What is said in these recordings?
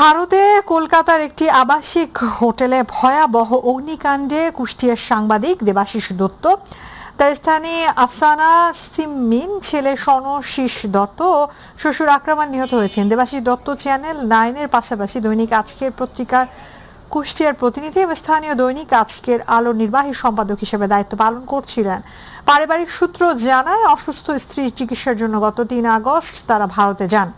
ভারতে কলকাতার একটি আবাসিক হোটেলে ভয়াবহ অগ্নিকাণ্ডে কুষ্টিয়ার সাংবাদিক দেবাশিস দত্ত, তার স্থানে আফসানা সিমমিন, ছেলে সনশীষ দত্ত ও শ্বশুর আকরামান নিহত হয়েছেন। দেবাশিস দত্ত চ্যানেল 9-এর পাশাপাশি দৈনিক আজকের পত্রিকার কুষ্টিয়ার প্রতিনিধি এবং স্থানীয় দৈনিক আজকের আলোর নির্বাহী সম্পাদক হিসেবে দায়িত্ব পালন করছিলেন। পারিবারিক সূত্র জানায়, অসুস্থ স্ত্রীর চিকিৎসার জন্য গত 3 আগস্ট তারা ভারতে যান।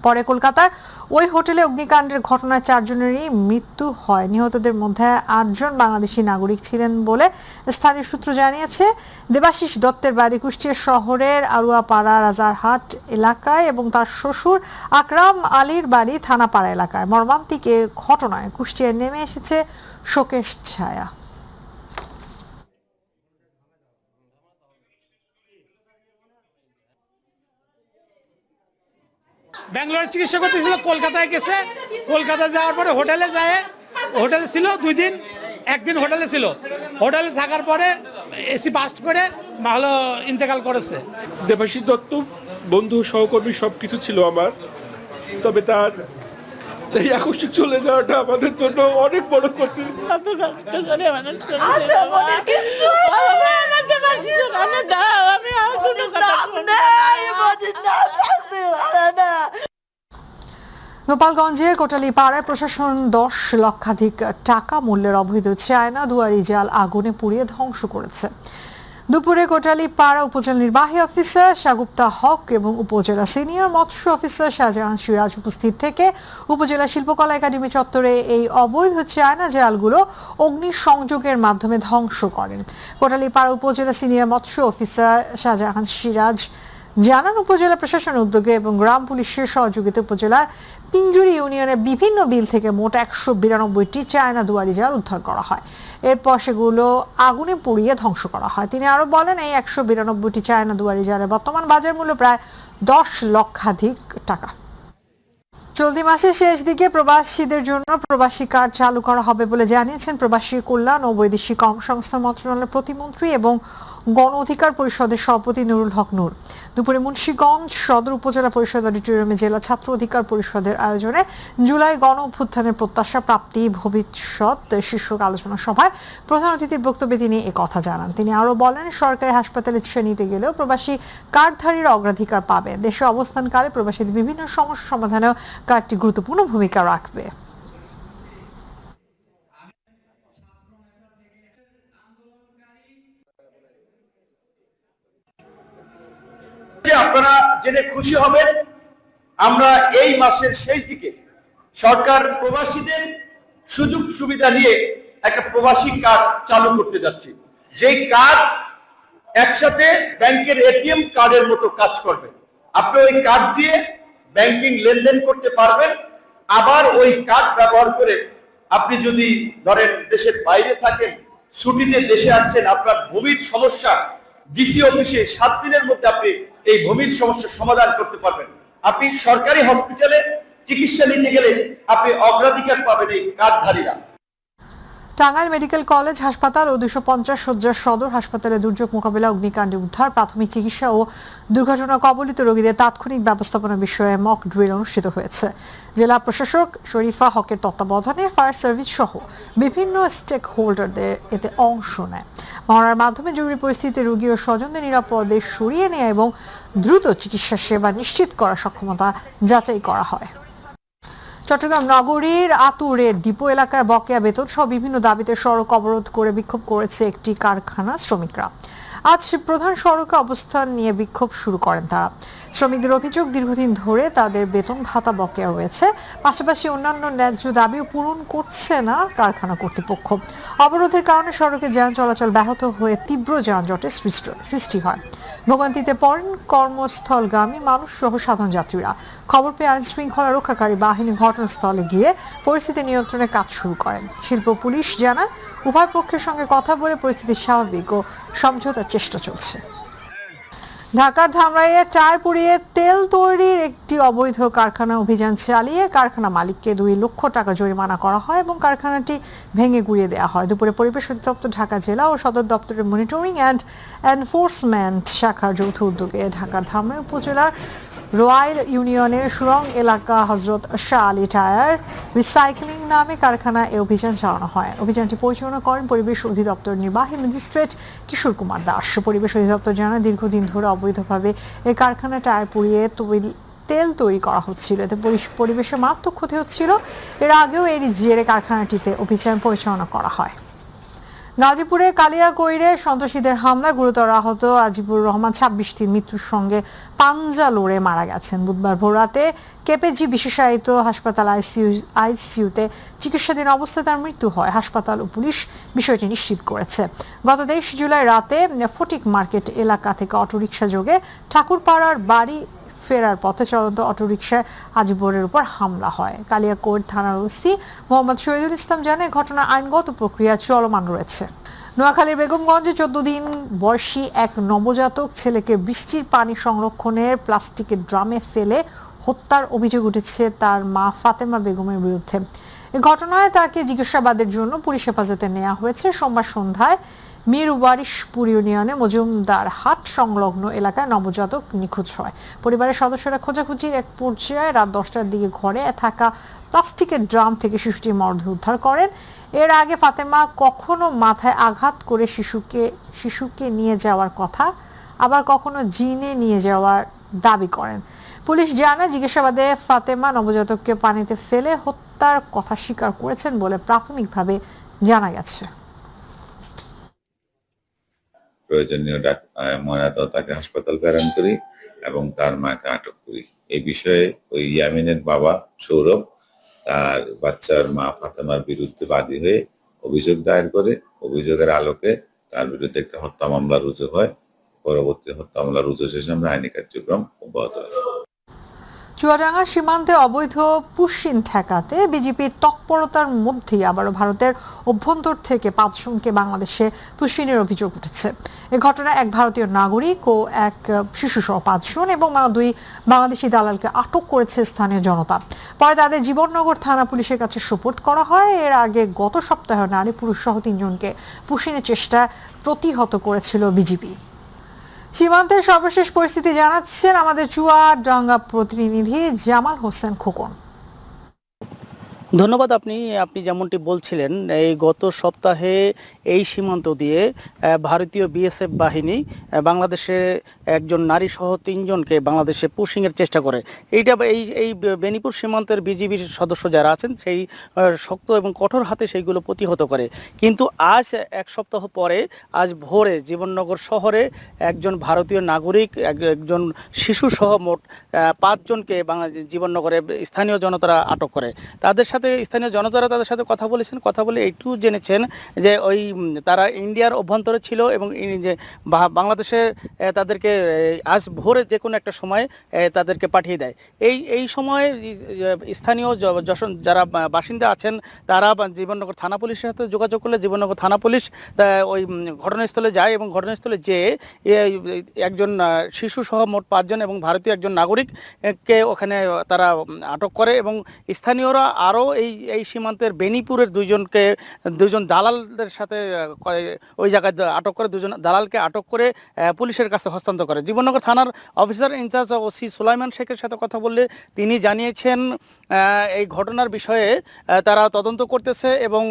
পরে কলকাতার ওই হোটেলে অগ্নিকাণ্ডের ঘটনায় 4 জনেরই মৃত্যু হয়। নিহতদের মধ্যে 8 জন বাংলাদেশি নাগরিক ছিলেন বলে স্থানীয় সূত্র জানিয়েছে। দেবাশিস দত্তের বাড়ি কুষ্টিয়া শহরের আরুয়াপাড়া রাজারহাট এলাকায় এবং তার শ্বশুর আকরাম আলীর বাড়ি থানাপাড়া এলাকায়। মর্মান্তিক এ ঘটনায় কুষ্টিয়ায় নেমে এসেছে শোকের ছায়া। ব্যাঙ্গালোরে চিকিৎসা করতেছিল, কলকাতায় গেছে। কলকাতা যাওয়ার পরে হোটেলে যায়, হোটেলে ছিল 2 দিন, 1 দিন হোটেলে ছিল। হোটেলে থাকার পরে এসি বাস্ট করে ভালো ইন্তেকাল করেছে। দেবাশিস দত্ত বন্ধু সহকর্মী সবকিছু ছিল আমার, তবে তার এই আকস্মিক চলে যাওয়াটা আমাদের জন্য অনেক বড় ক্ষতি। গোপালগঞ্জে কোটালীপাড়ায় প্রশাসন 10 লক্ষাধিক টাকা মূল্যের অবৈধ চায়না দুয়ারি জাল আগুনে পুড়িয়ে ধ্বংস করেছে। দুপুরে কোটালীপাড়া উপজেলা নির্বাহী অফিসার শাগুপ্তা হক এবং উপজেলা সিনিয়র মৎস্য অফিসার শাহজাহান সিরাজ উপস্থিত থেকে উপজেলা শিল্পকলা একাডেমি চত্বরে এই অবৈধ চায়না জালগুলো অগ্নিসংযোগের মাধ্যমে ধ্বংস করেন। কোটালীপাড়া উপজেলা সিনিয়র মৎস্য অফিসার শাহজাহান সিরাজ জানান, উপজেলা প্রশাসনের উদ্যোগে এবং গ্রাম পুলিশের সহযোগিতা উপজেলার পিঞ্জুরি ইউনিয়নের বিভিন্ন বিল থেকে মোট 192টি চায়না দুয়ারি জাল উদ্ধার করা হয়। এরপর সেগুলো আগুনে পুড়িয়ে ধ্বংস করা হয়। তিনি আরো বলেন, এই 192টি চায়না দুয়ারি জালের বর্তমান বাজার মূল্য প্রায় 10 লক্ষাধিক টাকা। চলতি মাসের শেষ দিকে প্রবাসীদের জন্য প্রবাসী কার্ড চালু করা হবে বলে জানিয়েছেন প্রবাসী কল্যাণ ও বৈদেশিক কর্মসংস্থান মন্ত্রণালয়ের প্রতিমন্ত্রী এবং গণ অধিকার পরিষদের সভাপতি নুরুল হক নূর। দুপুরে মুন্সিগঞ্জ সদর উপজেলা পরিষদ অডিটোরিয়ামে জেলা ছাত্র অধিকার পরিষদের আয়োজনে জুলাই গণ অভ্যুত্থানের প্রত্যাশা, প্রাপ্তি, ভবিষ্যৎ শীর্ষক আলোচনা সভায় প্রধান অতিথির বক্তব্যে তিনি একথা জানান। তিনি আরো বলেন, সরকারি হাসপাতালে চিকিৎসা নিতে গেলেও প্রবাসী কার্ডধারীরা অগ্রাধিকার পাবে। দেশে অবস্থানকালে প্রবাসীদের বিভিন্ন সমস্যা সমাধানেও কার্ডটি গুরুত্বপূর্ণ ভূমিকা রাখবে। আপনারা জেনে খুশি হবেন, আমরা এই মাসের শেষ দিকে সরকার প্রবাসীদের সুযোগ সুবিধা নিয়ে একটা প্রবাসী কার্ড চালু করতে যাচ্ছে। যেই কার্ড একসাথে ব্যাংকের এটিএম কার্ডের মতো কাজ করবে। আপনি ওই কার্ড দিয়ে ব্যাংকিং লেনদেন করতে পারবেন। আবার ওই কার্ড ব্যবহার করে আপনি যদি ধরেন দেশের বাইরে থাকেন, ছুটিতে দেশে আসছেন, আপনার ভূমির সমস্যা ডিসি অফিসে 7 দিনের মধ্যে আপনি এই ভূমির সমস্যার সমাধান করতে পারবেন। আপনি সরকারি হসপিটালে চিকিৎসা নিতে গেলে আপনি অগ্রাধিকার পাবেন এই কার্ডধারীরা। টাঙ্গাইল মেডিকেল কলেজ হাসপাতাল ও 250 শয্যার সদর হাসপাতালে দুর্যোগ মোকাবিলা, অগ্নিকাণ্ডে উদ্ধার, প্রাথমিক চিকিৎসা ও দুর্ঘটনা কবলিত রোগীদের তাৎক্ষণিক ব্যবস্থাপনা বিষয়ে মক ড্রিল অনুষ্ঠিত হয়েছে। জেলা প্রশাসক শরীফা হকের তত্ত্বাবধানে ফায়ার সার্ভিস সহ বিভিন্ন স্টেক হোল্ডারদের এতে অংশ নেয়। মহড়ার মাধ্যমে জরুরি পরিস্থিতিতে রোগী ও স্বজনদের নিরাপদে সরিয়ে নেওয়া এবং দ্রুত চিকিৎসা সেবা নিশ্চিত করার সক্ষমতা যাচাই করা হয়। চট্টগ্রাম নগরীর আতুরের ডিপো এলাকায় বকেয়া বেতন সহ বিভিন্ন দাবিতে সড়ক অবরোধ করে বিক্ষোভ করেছে একটি কারখানা শ্রমিকরা। আজ প্রধান সড়কে অবস্থান নিয়ে বিক্ষোভ শুরু করেন তারা। শ্রমিকদের অভিযোগ, দীর্ঘদিন ধরে তাদের বেতন ভাতা বকেয়া রয়েছে, পাশাপাশি অন্যান্য ন্যায্য দাবিও পূরণ করছে না কারখানা কর্তৃপক্ষ। অবরোধের কারণে সড়কে যান চলাচল ব্যাহত হয়ে তীব্র যানজটের সৃষ্টি হয়। ভোগান্তিতে পড়েন কর্মস্থলগামী মানুষ সহ সাধারণ যাত্রীরা। খবর পেয়ে আইন শৃঙ্খলা রক্ষাকারী বাহিনী ঘটনাস্থলে গিয়ে পরিস্থিতি নিয়ন্ত্রণে কাজ শুরু করেন। শিল্প পুলিশ জানায়, উভয় পক্ষের সঙ্গে কথা বলে পরিস্থিতি স্বাভাবিক ও সমঝোতার চেষ্টা চলছে। ঢাকার ধামরাইয়ে টায়ার পুড়িয়ে তেল তৈরির একটি অবৈধ কারখানা অভিযান চালিয়ে কারখানা মালিককে 2 লক্ষ টাকা জরিমানা করা হয় এবং কারখানাটি ভেঙে গুঁড়িয়ে দেওয়া হয়। দুপুরে পরিবেশ অধিদপ্তর ঢাকা জেলা ও সদর দপ্তরের মনিটরিং অ্যান্ড এনফোর্সমেন্ট শাখার যৌথ উদ্যোগে ঢাকার ধামরাই উপজেলার রোয়াইল ইউনিয়নের সুরং এলাকা হজরত শাহ আলী টায়ার রিসাইক্লিং নামে কারখানা এ অভিযান চালানো হয়। অভিযানটি পরিচালনা করেন পরিবেশ অধিদপ্তর নির্বাহী ম্যাজিস্ট্রেট কিশোর কুমার দাস। পরিবেশ অধিদপ্তর জানায়, দীর্ঘদিন ধরে অবৈধভাবে এই কারখানা টায়ার পুড়িয়ে তেল তৈরি করা হচ্ছিল, এতে পরিবেশে মারাত্মক ক্ষতি হচ্ছিল। এর আগেও এরই জেরে কারখানাটিতে অভিযান পরিচালনা করা হয়। গাজীপুরে কালিয়াকৈরে সন্ত্রাসীদের হামলায় গুরুতর আহত আজিবুর রহমান 26টির মৃত্যুর সঙ্গে পাঞ্জা লড়ে মারা গেছেন। বুধবার ভোররাতে কেপিজি বিশেষায়িত হাসপাতাল আইসিইউতে চিকিৎসাধীন অবস্থায় তার মৃত্যু হয়। হাসপাতাল ও পুলিশ বিষয়টি নিশ্চিত করেছে। গত 23 জুলাই রাতে ফটিক মার্কেট এলাকা থেকে অটোরিকশা যোগে ঠাকুরপাড়ার বাড়ি ফেরার পথে চলন্ত অটোরিকশায় আজিবুরের উপর হামলা হয়। কালিয়াকৈর থানার ওসি মোহাম্মদ শহীদুল ইসলাম জানায়, ঘটনা আইনগত প্রক্রিয়া চলমান রয়েছে। নোয়াখালীর বেগমগঞ্জে 14 দিন বয়সী এক নবজাতক ছেলেকে বৃষ্টির পানি সংরক্ষণের প্লাস্টিকের ড্রামে ফেলে হত্যার অভিযোগ উঠেছে তার মা ফাতেমা বেগমের বিরুদ্ধে। এ ঘটনায় তাকে জিজ্ঞাসাবাদের জন্য পুলিশ হেফাজতে নেওয়া হয়েছে। সোমবার সন্ধ্যায় মিরওয়ারিশপুর ইউনিয়নে মজুমদার হাট সংলগ্ন এলাকায় নবজাতক নিখোঁজ হয়। পরিবারের সদস্যরা খোঁজাখুঁজির এক পর্যায়ে রাত 10টার দিকে ঘরে থাকা প্লাস্টিকের ড্রাম থেকে শিশুটির মরদেহ উদ্ধার করেন। এর আগে ফাতেমা কখনো মাথায় আঘাত করে শিশুকে নিয়ে যাওয়ার কথা, আবার কখনো জিনে নিয়ে যাওয়ার দাবি করেন। পুলিশ জানায়, জিজ্ঞাসাবাদে ফাতেমা নবজাতককে পানিতে ফেলে হত্যার কথা স্বীকার করেছেন বলে প্রাথমিকভাবে জানা গেছে। প্রয়োজনীয় ময়নাতদন্তে হাসপাতাল প্রেরণ করি এবং তার মাকে আটক করি। এই বিষয়ে ওই ইয়ামিনের বাবা সৌরভ তার বাচ্চার মা ফাতেমার বিরুদ্ধে বাদী হয়ে অভিযোগ দায়ের করে। অভিযোগের আলোকে তার বিরুদ্ধে একটা হত্যা মামলা রুজু হয়। পরবর্তী হত্যা মামলা রুজু শেষে আমরা আইনি কার্যক্রম অব্যাহত আছে। চুয়াডাঙ্গা সীমান্তে অবৈধ পুশিন ঠেকাতে বিজেপির তৎপরতার মধ্যেই আবারও ভারতের অভ্যন্তর থেকে 5 জনকে বাংলাদেশে পুশিনের অভিযোগ উঠেছে। এ ঘটনায় এক ভারতীয় নাগরিক ও এক শিশুসহ 5 জন এবং 2 বাংলাদেশি দালালকে আটক করেছে স্থানীয় জনতা। পরে তাদের জীবননগর থানা পুলিশের কাছে সোপর্দ করা হয়। এর আগে গত সপ্তাহে নারী পুরুষ সহ 3 জনকে পুশিনের চেষ্টা প্রতিহত করেছিল বিজেপি। সীমান্তের সর্বশেষ পরিস্থিতি জানাচ্ছেন আমাদের চুয়াডাঙ্গা প্রতিনিধি জামাল হোসেন খোকন। ধন্যবাদ। আপনি যেমনটি বলছিলেন, এই গত সপ্তাহে এই সীমান্ত দিয়ে ভারতীয় বিএসএফ বাহিনী বাংলাদেশে একজন নারী সহ 3 জনকে বাংলাদেশে পুশিংয়ের চেষ্টা করে। এই বেনিপুর সীমান্তের বিজিবির সদস্য যারা আছেন সেই শক্ত এবং কঠোর হাতে সেইগুলো প্রতিহত করে। কিন্তু আজ 1 সপ্তাহ পরে আজ ভোরে জীবননগর শহরে একজন ভারতীয় নাগরিক, একজন শিশু সহ মোট 5 জনকে জীবননগরে স্থানীয় জনতারা আটক করে। স্থানীয় জনতারা তাদের সাথে কথা বলে এইটু জেনেছেন যে তারা ইন্ডিয়ার অভ্যন্তরে ছিল এবং বাংলাদেশে তাদেরকে আজ ভোরে যে কোনো একটা সময় তাদেরকে পাঠিয়ে দেয়। এই সময় স্থানীয় যারা বাসিন্দা আছেন তারা জীবননগর থানা পুলিশের সাথে যোগাযোগ করলে জীবননগর থানা পুলিশ ওই ঘটনাস্থলে যায় এবং ঘটনাস্থলে যেয়ে একজন শিশু সহ মোট 5 জন এবং ভারতীয় একজন নাগরিককে ওখানে তারা আটক করে এবং স্থানীয়রা আরও এই সীমান্তের বেনিপুরের 2 জন দালালদের সাথে ওই জায়গায় আটক করে 2 জন দালালকে আটক করে পুলিশের কাছে হস্তান্তর করে। জীবননগর থানার অফিসার ইনচার্জ ওসি সুলাইমান শেখের সাথে কথা বললে তিনি জানিয়েছেন এই ঘটনার বিষয়ে তারা তদন্ত করতেছে এবং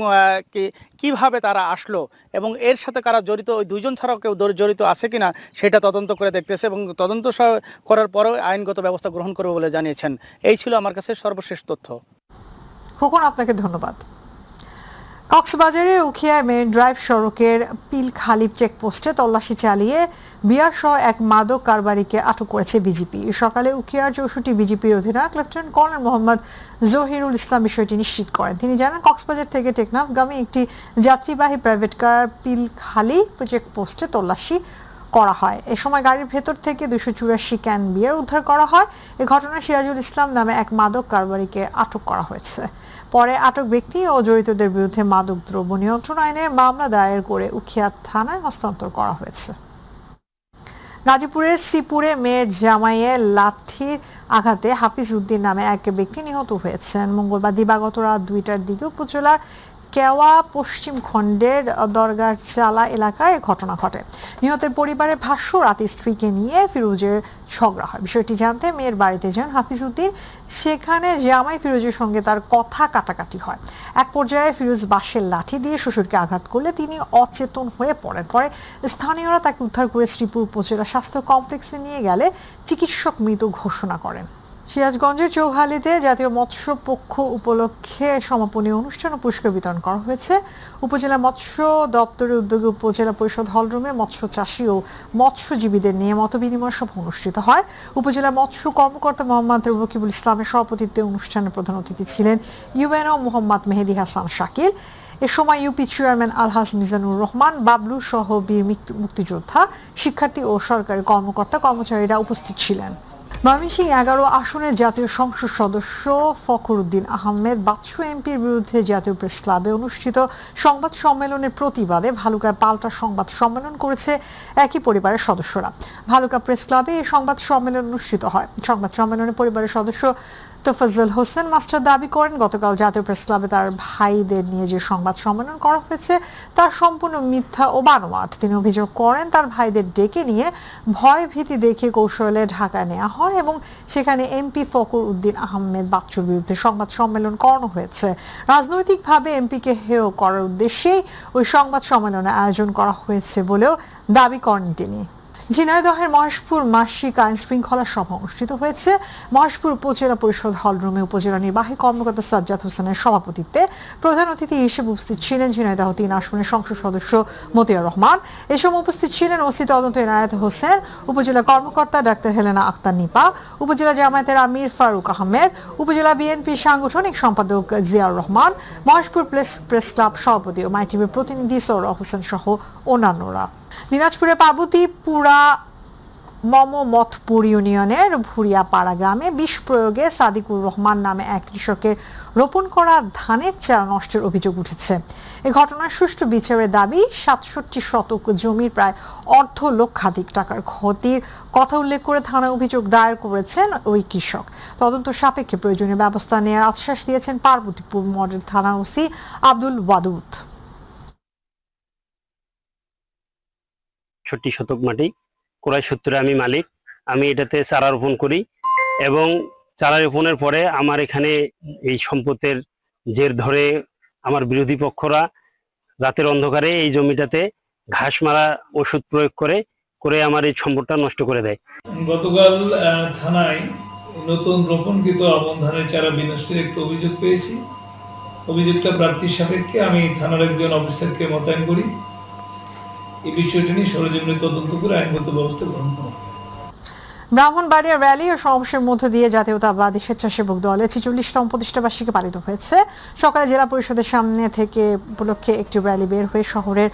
কিভাবে তারা আসলো এবং এর সাথে কারা জড়িত, ওই 2 জন ছাড়াও কেউ জড়িত আছে কিনা সেটা তদন্ত করে দেখতেছে এবং তদন্ত করার পরেও আইনগত ব্যবস্থা গ্রহণ করবে বলে জানিয়েছেন। এই ছিল আমার কাছে সর্বশেষ তথ্য। খোকন, আপনাকে ধন্যবাদ। কক্সবাজারের উখিয়ায় মেরিন ড্রাইভ সড়কের পিলখালি চেকপোস্টে তল্লাশি চালিয়ে বিয়ার সহ এক মাদক কারবারিকে আটক করেছে বিজেপি। সকালে উখিয়ার 64 বিজেপির অধিনায়ক লেফটেন্যান্ট কর্নেল মোহাম্মদ জহিরুল ইসলাম বিষয়টি নিশ্চিত করেন। তিনি জানান, কক্সবাজার থেকে টেকনাফগামী একটি যাত্রীবাহী প্রাইভেট কার পিলখালি চেকপোস্টে তল্লাশি করা হয়। এ সময় গাড়ির ভেতর থেকে 284 ক্যান বিয়ার উদ্ধার করা হয়। এ ঘটনায় সিরাজুল ইসলাম নামে এক মাদক কারবারিকে আটক করা হয়েছে। পরে আটক ব্যক্তি ও জড়িতদের বিরুদ্ধে মাদক দ্রব্য নিয়ন্ত্রণ আইনে মামলা দায়ের করে উখিয়া থানায় হস্তান্তর করা হয়েছে। গাজীপুরের শ্রীপুরে মেয়ের জামাইয়ে লাঠির আঘাতে হাফিজ উদ্দিন নামে এক ব্যক্তি নিহত হয়েছেন। মঙ্গলবার দিবাগত রাত 2টার দিকে উপজেলার কেওয়া পশ্চিম খণ্ডের দরগার চালা এলাকায় ঘটনা ঘটে। নিহতের পরিবারের ভাষ্য, রাতে স্ত্রীকে নিয়ে ফিরোজের ঝগড়া হয়। বিষয়টি জানতে মেয়ের বাড়িতে যান হাফিজ উদ্দিন। সেখানে জামাই ফিরোজের সঙ্গে তার কথা কাটাকাটি হয়। এক পর্যায়ে ফিরোজ বাঁশের লাঠি দিয়ে শ্বশুরকে আঘাত করলে তিনি অচেতন হয়ে পড়েন। পরে স্থানীয়রা তাকে উদ্ধার করে শ্রীপুর উপজেলা স্বাস্থ্য কমপ্লেক্সে নিয়ে গেলে চিকিৎসক মৃত ঘোষণা করেন। সিরাজগঞ্জের চৌহালিতে জাতীয় মৎস্য পক্ষ উপলক্ষে সমাপনী অনুষ্ঠান ও পুরস্কার বিতরণ করা হয়েছে। উপজেলা মৎস্য দপ্তরের উদ্যোগে উপজেলা পরিষদ হলরুমে মৎস্য চাষী ও মৎস্যজীবীদের নিয়ে মতবিনিময় সভা অনুষ্ঠিত হয়। উপজেলা মৎস্য কর্মকর্তা মোহাম্মদ রকিবুল ইসলামের সভাপতিত্বে অনুষ্ঠানে প্রধান অতিথি ছিলেন ইউএনও মোহাম্মদ মেহেদী হাসান শাকিল। এ সময় ইউপি চেয়ারম্যান আলহাজ মিজানুর রহমান, বাবলু সহ বীর মুক্তিযোদ্ধা, শিক্ষার্থী ও সরকারি কর্মকর্তা কর্মচারীরা উপস্থিত ছিলেন। ময়মনসিংহ 11 আসনের জাতীয় সংসদ সদস্য ফখরুদ্দিন আহমেদ বাচ্চু এমপির বিরুদ্ধে জাতীয় প্রেস ক্লাবে অনুষ্ঠিত সংবাদ সম্মেলনের প্রতিবাদে ভালুকায় পাল্টা সংবাদ সম্মেলন করেছে একই পরিবারের সদস্যরা। ভালুকা প্রেস ক্লাবে এই সংবাদ সম্মেলন অনুষ্ঠিত হয়। সংবাদ সম্মেলনে পরিবারের সদস্য তোফাজ্জল হোসেন মাস্টার দাবি করেন, গতকাল জাতীয় প্রেস ক্লাবে তার ভাইদের নিয়ে যে সংবাদ সম্মেলন করা হয়েছে তা সম্পূর্ণ মিথ্যা ও বানোয়াট। তিনি অভিযোগ করেন, তার ভাইদের ডেকে নিয়ে ভয় ভীতি দেখিয়ে কৌশলে ঢাকায় নেওয়া হয় এবং সেখানে এমপি ফখরুদ্দিন আহমেদ বাচ্চুর বিরুদ্ধে সংবাদ সম্মেলন করানো হয়েছে। রাজনৈতিকভাবে এমপিকে হেয় করার উদ্দেশ্যেই ওই সংবাদ সম্মেলনের আয়োজন করা হয়েছে বলেও দাবি করেন তিনি। ঝিনাইদহের মহেশপুর মাসিক আইন শৃঙ্খলা সভা অনুষ্ঠিত হয়েছে। মহেশপুর উপজেলা পরিষদ হলরুমে উপজেলা নির্বাহী কর্মকর্তা সাজ্জাদ হোসেনের সভাপতিত্বে প্রধান অতিথি হিসেবে উপস্থিত ছিলেন ঝিনাইদহ 3 আসনের সংসদ সদস্য মতিয়ার রহমান। এ সময় উপস্থিত ছিলেন ওসি তদন্ত এনায়েত হোসেন, উপজেলা কর্মকর্তা ডাক্তার হেলেনা আক্তার নিপা, উপজেলা জামায়াতের আমির ফারুক আহমেদ, উপজেলা বিএনপি সাংগঠনিক সম্পাদক জিয়াউর রহমান, মহেশপুর প্রেস ক্লাব সভাপতি ও মাইটিভির প্রতিনিধি সৌরভ হোসেন সহ অন্যান্যরা। দিনাজপুরের পার্বতীপুরা মমমথপুর ইউনিয়নের ভুরিয়াপাড়া গ্রামে বিষ প্রয়োগে সাদিকুর রহমান নামে এক কৃষকের রোপণ করা ধানের চারা নষ্টের অভিযোগ উঠেছে। এ ঘটনার সুষ্ঠু বিচারের দাবি। 67 শতক জমির প্রায় অর্ধলক্ষাধিক টাকার ক্ষতির কথা উল্লেখ করে থানায় অভিযোগ দায়ের করেছেন ওই কৃষক। তদন্ত সাপেক্ষে প্রয়োজনীয় ব্যবস্থা নেওয়ার আশ্বাস দিয়েছেন পার্বতীপুর মডেল থানার ওসি আব্দুল ওয়াদুদ। 67 শতক মাটি, ক্রয় সূত্রে আমি মালিক। আমি এটাতে চারা রোপণ করি এবং চারা রোপণের পরে আমার এখানে এই সম্পদের জের ধরে আমার বিরোধী পক্ষরা রাতের অন্ধকারে এই জমিটাতে ঘাস মারা ওষুধ প্রয়োগ করে আমার এই সম্পদটা নষ্ট করে দেয়। গতকাল থানায় নতুন রোপণকৃত আমন ধানের চারা বিনষ্টের একটি অভিযোগ পেয়েছি। অভিযোগটা প্রাপ্তির সাপেক্ষে আমি থানার একজন অফিসারকে মোতায়েন করি। এই বিষয়টি নিয়ে সরেজমিনে তদন্ত করে আইনগত ব্যবস্থা গ্রহণ করা। ব্রাহ্মণবাড়িয়া র্যালি ও সমাবেশের মধ্য দিয়ে জাতীয়তাবাদী স্বেচ্ছাসেবক দলের 46তম প্রতিষ্ঠাবার্ষিকী পালিত হয়েছে। সকালে জেলা পরিষদের সামনে থেকে উপলক্ষে একটি র্যালি বের হয়ে শহরের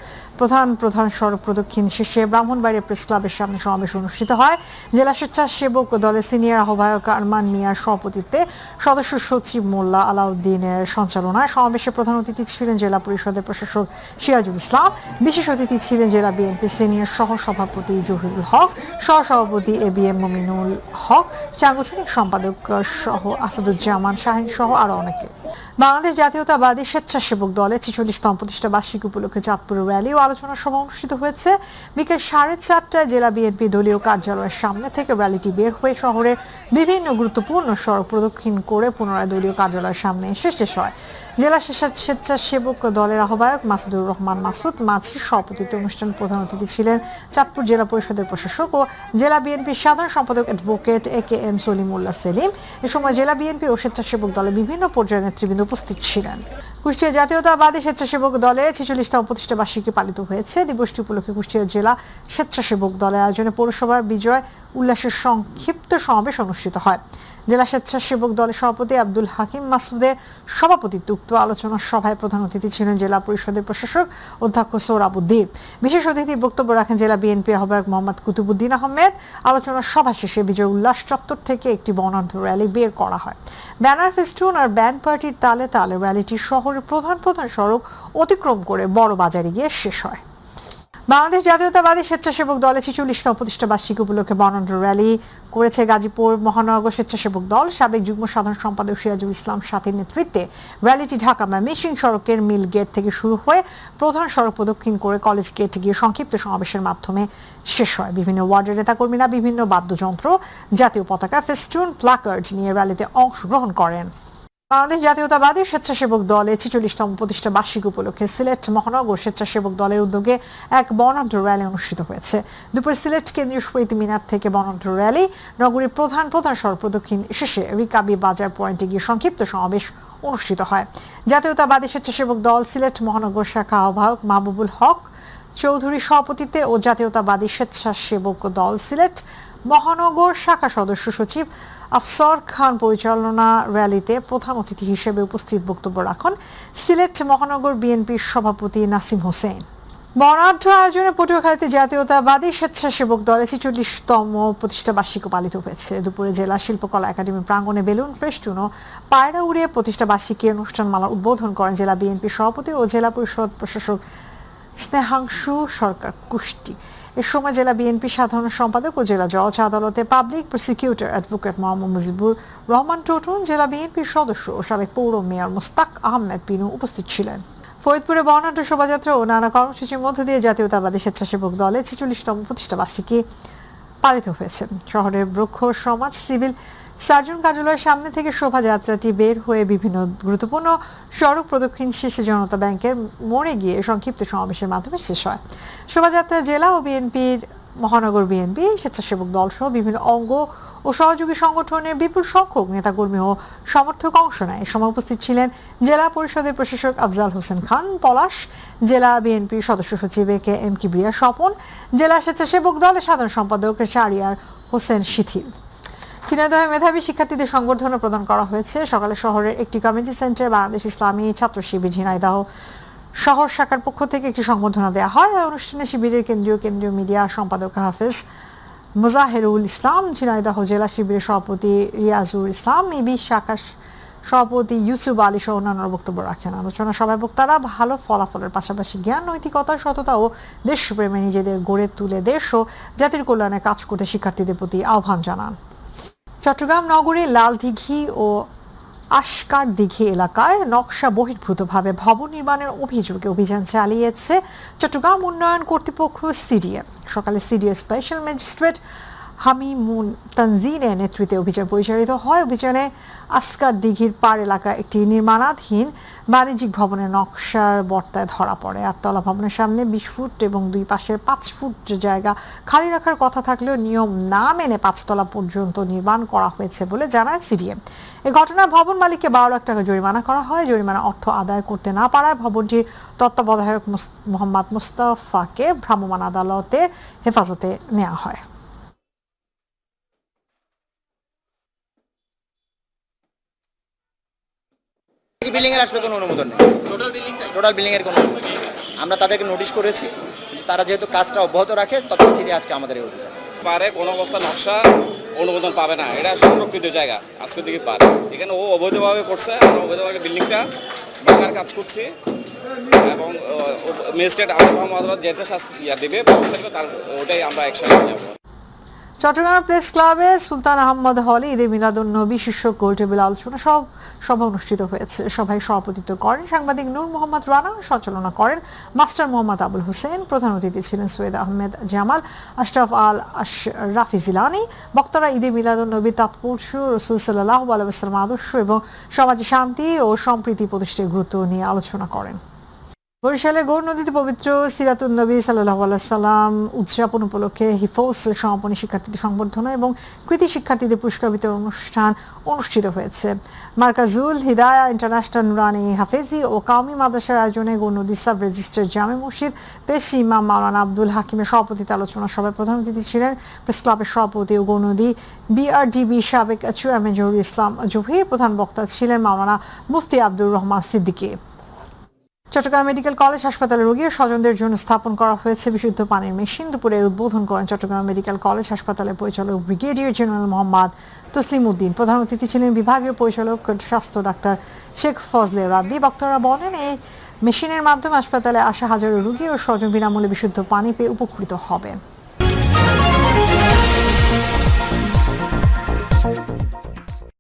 প্রধান সড়ক প্রদক্ষিণ শেষে ব্রাহ্মণবাড়িয়া প্রেস ক্লাবের সামনে সমাবেশ অনুষ্ঠিত হয়। জেলা স্বেচ্ছাসেবক দলের সিনিয়র আহ্বায়ক আরমান মিয়ার সভাপতিত্বে সদস্য সচিব মোল্লা আলাউদ্দিনের সঞ্চালনায় সমাবেশে প্রধান অতিথি ছিলেন জেলা পরিষদের প্রশাসক সিরাজুল ইসলাম। বিশেষ অতিথি ছিলেন জেলা বিএনপি সিনিয়র সহ সভাপতি জহিরুল হক, সহসভাপতি এবিএম মমিনুল হক, সাংগঠনিক সম্পাদক সহ আসাদুজ্জামান শাহিন সহ আরো অনেকে। বাংলাদেশ জাতীয়তাবাদী স্বেচ্ছাসেবক দলের 46তম প্রতিষ্ঠা বার্ষিকী উপলক্ষে চাঁদপুরে র্যালি ও আলোচনা সভা অনুষ্ঠিত হয়েছে। বিকেল 4:30টায় জেলা বিএনপি দলীয় কার্যালয়ের সামনে থেকে র্যালিটি বের হয়ে শহরের বিভিন্ন গুরুত্বপূর্ণ সড়ক প্রদক্ষিণ করে পুনরায় দলীয় কার্যালয়ের সামনে এসে শেষ হয়। জেলা স্বেচ্ছাসেবক দলের আহ্বায়ক মাসুদুর রহমান মাসুদ মাঝির সভাপতিত্বে অনুষ্ঠানে প্রধান অতিথি ছিলেন চাঁদপুর জেলা পরিষদের প্রশাসক ও জেলা বিএনপির সাধারণ সম্পাদক অ্যাডভোকেট AKM সলিমুল্লাহ সেলিম। এ সময় জেলা বিএনপি ও স্বেচ্ছাসেবক দলের বিভিন্ন পর্যায়ের নেতৃবৃন্দ উপস্থিত ছিলেন। কুষ্টিয়া জাতীয়তাবাদী স্বেচ্ছাসেবক দলের 46তম প্রতিষ্ঠা বার্ষিকী পালিত হয়েছে। দিবসটি উপলক্ষে কুষ্টিয়া জেলা স্বেচ্ছাসেবক দলের আয়োজনে পৌরসভার বিজয় উল্লাসের সংক্ষিপ্ত সমাবেশ অনুষ্ঠিত হয়। জেলা স্বেচ্ছাসেবক দলের সভাপতি আব্দুল হাকিম মাসুদের সভাপতিত্বে উক্ত আলোচনা সভায় প্রধান অতিথি ছিলেন জেলা পরিষদের প্রশাসক অধ্যক্ষ সোহরাবুদ্দিন। বিশেষ অতিথির বক্তব্য রাখেন জেলা বিএনপি আহ্বায়ক মোহাম্মদ কুতুবুদ্দিন আহমেদ। আলোচনা সভা শেষে বিজয় উল্লাস চত্বর থেকে একটি বর্ণাঢ্য র্যালি বের করা হয়। ব্যানার, ফেস্টুন আর ব্যান্ড পার্টির তালে তালে র্যালিটি শহরের প্রধান সড়ক অতিক্রম করে বড় বাজারে গিয়ে শেষ হয়। বাংলাদেশ জাতীয়তাবাদী স্বেচ্ছাসেবক দলের 46তম প্রতিষ্ঠা বার্ষিকী উপলক্ষে বর্ণাঢ্য র্যালি করেছে গাজীপুর মহানগর স্বেচ্ছাসেবক দল। সাবেক যুগ্ম সাধারণ সম্পাদক সিরাজুল ইসলাম সাথীর নেতৃত্বে র্যালিটি ঢাকা ময়মনসিংহ সড়কের মিল গেট থেকে শুরু হয়ে প্রধান সড়ক প্রদক্ষিণ করে কলেজ গেটে গিয়ে সংক্ষিপ্ত সমাবেশের মাধ্যমে শেষ হয়। বিভিন্ন ওয়ার্ডের নেতাকর্মীরা বিভিন্ন বাদ্যযন্ত্র, জাতীয় পতাকা, ফেস্টুন, প্ল্যাকার্ড নিয়ে র্যালিতে অংশগ্রহণ করেন। বাংলাদেশ জাতীয়তাবাদী স্বেচ্ছাসেবক দলের 46তম প্রতিষ্ঠা বার্ষিকী উপলক্ষে সিলেট মহানগর স্বেচ্ছাসেবক দলের উদ্যোগে এক বর্ণাঢ্য র্যালি অনুষ্ঠিত হয়েছে। দুপুরে সিলেট কেন্দ্রীয় শহীদ মিনার থেকে বর্ণাঢ্য র্যালি নগরীর প্রধান সড়ক প্রদক্ষিণ শেষে রিকাবি বাজার পয়েন্টে গিয়ে সংক্ষিপ্ত সমাবেশ অনুষ্ঠিত হয়। জাতীয়তাবাদী স্বেচ্ছাসেবক দল সিলেট মহানগর শাখা আহ্বায়ক মাহবুবুল হক চৌধুরী সভাপতিত্বে ও জাতীয়তাবাদী স্বেচ্ছাসেবক দল সিলেট মহানগর শাখা সদস্য সচিব আফসর খান পরিচালনা র্যালিতে প্রধান অতিথি হিসেবে উপস্থিত বক্তব্য রাখেন সিলেট মহানগর বিএনপির সভাপতি নাসিম হোসেন। বর্ণাঢ্য আয়োজনে পটুয়াখালীতে জাতীয়তাবাদী স্বেচ্ছাসেবক দলের 46তম প্রতিষ্ঠা বার্ষিকী পালিত হয়েছে। দুপুরে জেলা শিল্পকলা একাডেমি প্রাঙ্গণে বেলুন ফেস্টুন ও পায়রা উড়িয়ে প্রতিষ্ঠা বার্ষিকী অনুষ্ঠানমালা উদ্বোধন করেন জেলা বিএনপির সভাপতি ও জেলা পরিষদ প্রশাসক স্নেহাংশু সরকার কুষ্টি। এ সময় জেলা বিএনপি সাধারণ সম্পাদক ও জেলা জজ আদালতে public prosecutor advocate Mohammad Mujibur Rahman Toton, জেলা বিএনপির সদস্য ও সাবেক পৌর মেয়র মোস্তাক আহমেদ পিনু উপস্থিত ছিলেন। ফরিদপুরে বর্ণাঢ্য শোভাযাত্রা ও নানা কর্মসূচির মধ্য দিয়ে জাতীয়তাবাদী স্বেচ্ছাসেবক দলের 46তম প্রতিষ্ঠা বার্ষিকী পালিত হয়েছে। শহরের বৃক্ষ সমাজ সিভিল সার্জন কার্যালয়ের সামনে থেকে শোভাযাত্রাটি বের হয়ে বিভিন্ন গুরুত্বপূর্ণ সড়ক প্রদক্ষিণ শেষে জনতা ব্যাংকের মোড়ে গিয়ে সংক্ষিপ্ত সমাবেশের মাধ্যমে শেষ হয়। শোভাযাত্রা জেলা ও বিএনপির মহানগর বিএনপি, স্বেচ্ছাসেবক দল সহ বিভিন্ন অঙ্গ ও সহযোগী সংগঠনের বিপুল সংখ্যক নেতাকর্মী ও সমর্থক অংশ নেয়। এ সময় উপস্থিত ছিলেন জেলা পরিষদের প্রশাসক আফজাল হোসেন খান পলাশ, জেলা বিএনপির সদস্য সচিব কে এম কিবরিয়া স্বপন, জেলা স্বেচ্ছাসেবক দলের সাধারণ সম্পাদক শাহরিয়ার হোসেন শিথিল। ঝিনাইদহে মেধাবী শিক্ষার্থীদের সংবর্ধনা প্রদান করা হয়েছে। সকালে শহরের একটি কমিউনিটি সেন্টারে বাংলাদেশ ইসলামী ছাত্র শিবির ঝিনাইদহ শহর শাখার পক্ষ থেকে একটি সংবর্ধনা দেওয়া হয়। অনুষ্ঠানে শিবিরের কেন্দ্রীয় মিডিয়া সম্পাদক হাফেজ মুজাহেরুল ইসলাম, ঝিনাইদহ জেলা শিবিরের সভাপতি রিয়াজুল ইসলাম, ইবি শাখার সভাপতি ইউসুফ আলী সহ অন্যান্য বক্তব্য রাখেন। আলোচনা সভায় বক্তারা ভালো ফলাফলের পাশাপাশি জ্ঞান, নৈতিকতা, সততা ও দেশপ্রেমে নিজেদের গড়ে তুলে দেশ ও জাতির কল্যাণে কাজ করতে শিক্ষার্থীদের প্রতি আহ্বান জানান। চট্টগ্রাম নগরীর লালদিঘি ও আশকার দিঘি এলাকায় নকশা বহির্ভূতভাবে ভবন নির্মাণের অভিযোগে অভিযান চালিয়েছে চট্টগ্রাম উন্নয়ন কর্তৃপক্ষ সিডিএম। সকালে সিডিএর স্পেশাল ম্যাজিস্ট্রেট হামিমুন তানজিনের নেতৃত্বে অভিযান পরিচালিত হয়। অভিযানে আসকার দিঘির পার এলাকায় একটি নির্মাণাধীন বাণিজ্যিক ভবনের নকশার বর্তায় ধরা পড়ে। 8 তলা ভবনের সামনে 20 ফুট এবং দুই পাশের 5 ফুট জায়গা খালি রাখার কথা থাকলেও নিয়ম না মেনে 5 তলা পর্যন্ত নির্মাণ করা হয়েছে বলে জানায় সিডিএম। এই ঘটনায় ভবন মালিককে 12 লাখ টাকা জরিমানা করা হয়। জরিমানা অর্থ আদায় করতে না পারায় ভবনটির তত্ত্বাবধায়ক মোহাম্মদ মোস্তফাকে ভ্রাম্যমাণ আদালতের হেফাজতে নেওয়া হয়। বিল্ডিং এর আসলে কোনো অনুমোদন নেই, টোটাল বিল্ডিং এর কোনো অনুমোদন নেই। আমরা তাদেরকে নোটিশ করেছি, কিন্তু তারা যেহেতু কাজটা অব্যাহত রাখে ততক্ষণে আজকে আমাদের এই অভিযান। পারে কোনো অবস্থা নকশা অনুমোদন পাবে না, এটা সংরক্ষিত জায়গা। আজকে দিকে পারে এখানে ও অবৈধভাবে করছে, আমরা অবৈধভাবে বিল্ডিংটা ভাঙার কাজ করছি এবং ম্যাজিস্ট্রেট আদালত যেটা শাস্তি দেবে ব্যবস্থা করে তার ওটাই আমরা অ্যাকশন নিয়ে যাবো। চট্টগ্রাম প্রেস ক্লাবে সুলতান আহমদ হলে ঈদে মিলাদুন্নবী শীর্ষক গোলটেবিল আলোচনা সভা অনুষ্ঠিত হয়েছে। সভায় সভাপতিত্ব করেন সাংবাদিক নূর মোহাম্মদ রানা, সঞ্চালনা করেন মাস্টার মোহাম্মদ আবুল হোসেন। প্রধান অতিথি ছিলেন সৈয়দ আহমেদ জামাল, আশরাফ আল রাফি জিলানি। বক্তারা ঈদে মিলাদুন্নবী তাৎপর্য, রসুল সাল্লাল্লাহু আলাইহি ওয়াসাল্লাম আদর্শ এবং সমাজে শান্তি ও সম্প্রীতি প্রতিষ্ঠার গুরুত্ব নিয়ে আলোচনা করেন। বরিশালে গৌর নদীতে পবিত্র সিরাতুন নবী সাল্লাল্লাহু আলাইহি সাল্লাম উদযাপন উপলক্ষে হিফজ সমাপনী শিক্ষার্থীদের সংবর্ধনা এবং কৃতি শিক্ষার্থীদের পুরস্কার বিতরণ অনুষ্ঠান অনুষ্ঠিত হয়েছে। মার্কাজুল হিদায়া ইন্টারন্যাশনাল নুরানি হাফেজি ও কাউমি মাদ্রাসার আয়োজনে গৌর নদী সাব রেজিস্ট্রার জামে মসজিদ পেশি ইমাম মাওলানা আব্দুল হাকিমের সভাপতিত্বে আলোচনা সভায় প্রধান অতিথি ছিলেন প্রেস ক্লাবের সভাপতি ও গৌর নদী বিআরডিবি সাবেক চেয়ারম্যান জহুরুল ইসলাম জহির। প্রধান বক্তা ছিলেন মাওলানা মুফতি আব্দুর রহমান সিদ্দিকী। চট্টগ্রাম মেডিকেল কলেজ হাসপাতালে রোগী ও স্বজনদের জন্য স্থাপন করা হয়েছে বিশুদ্ধ পানির মেশিন। দুপুরে উদ্বোধন করেন চট্টগ্রাম মেডিকেল কলেজ হাসপাতালের পরিচালক ব্রিগেডিয়ার জেনারেল মোহাম্মদ তসলিম উদ্দিন। প্রধান অতিথি ছিলেন বিভাগীয় পরিচালক স্বাস্থ্য ডাক্তার শেখ ফজলে রাব্বি। বক্তারা বলেন, এই মেশিনের মাধ্যমে হাসপাতালে আসা হাজারো রোগী ও স্বজন বিনামূল্যে বিশুদ্ধ পানি পেয়ে উপকৃত হবেন।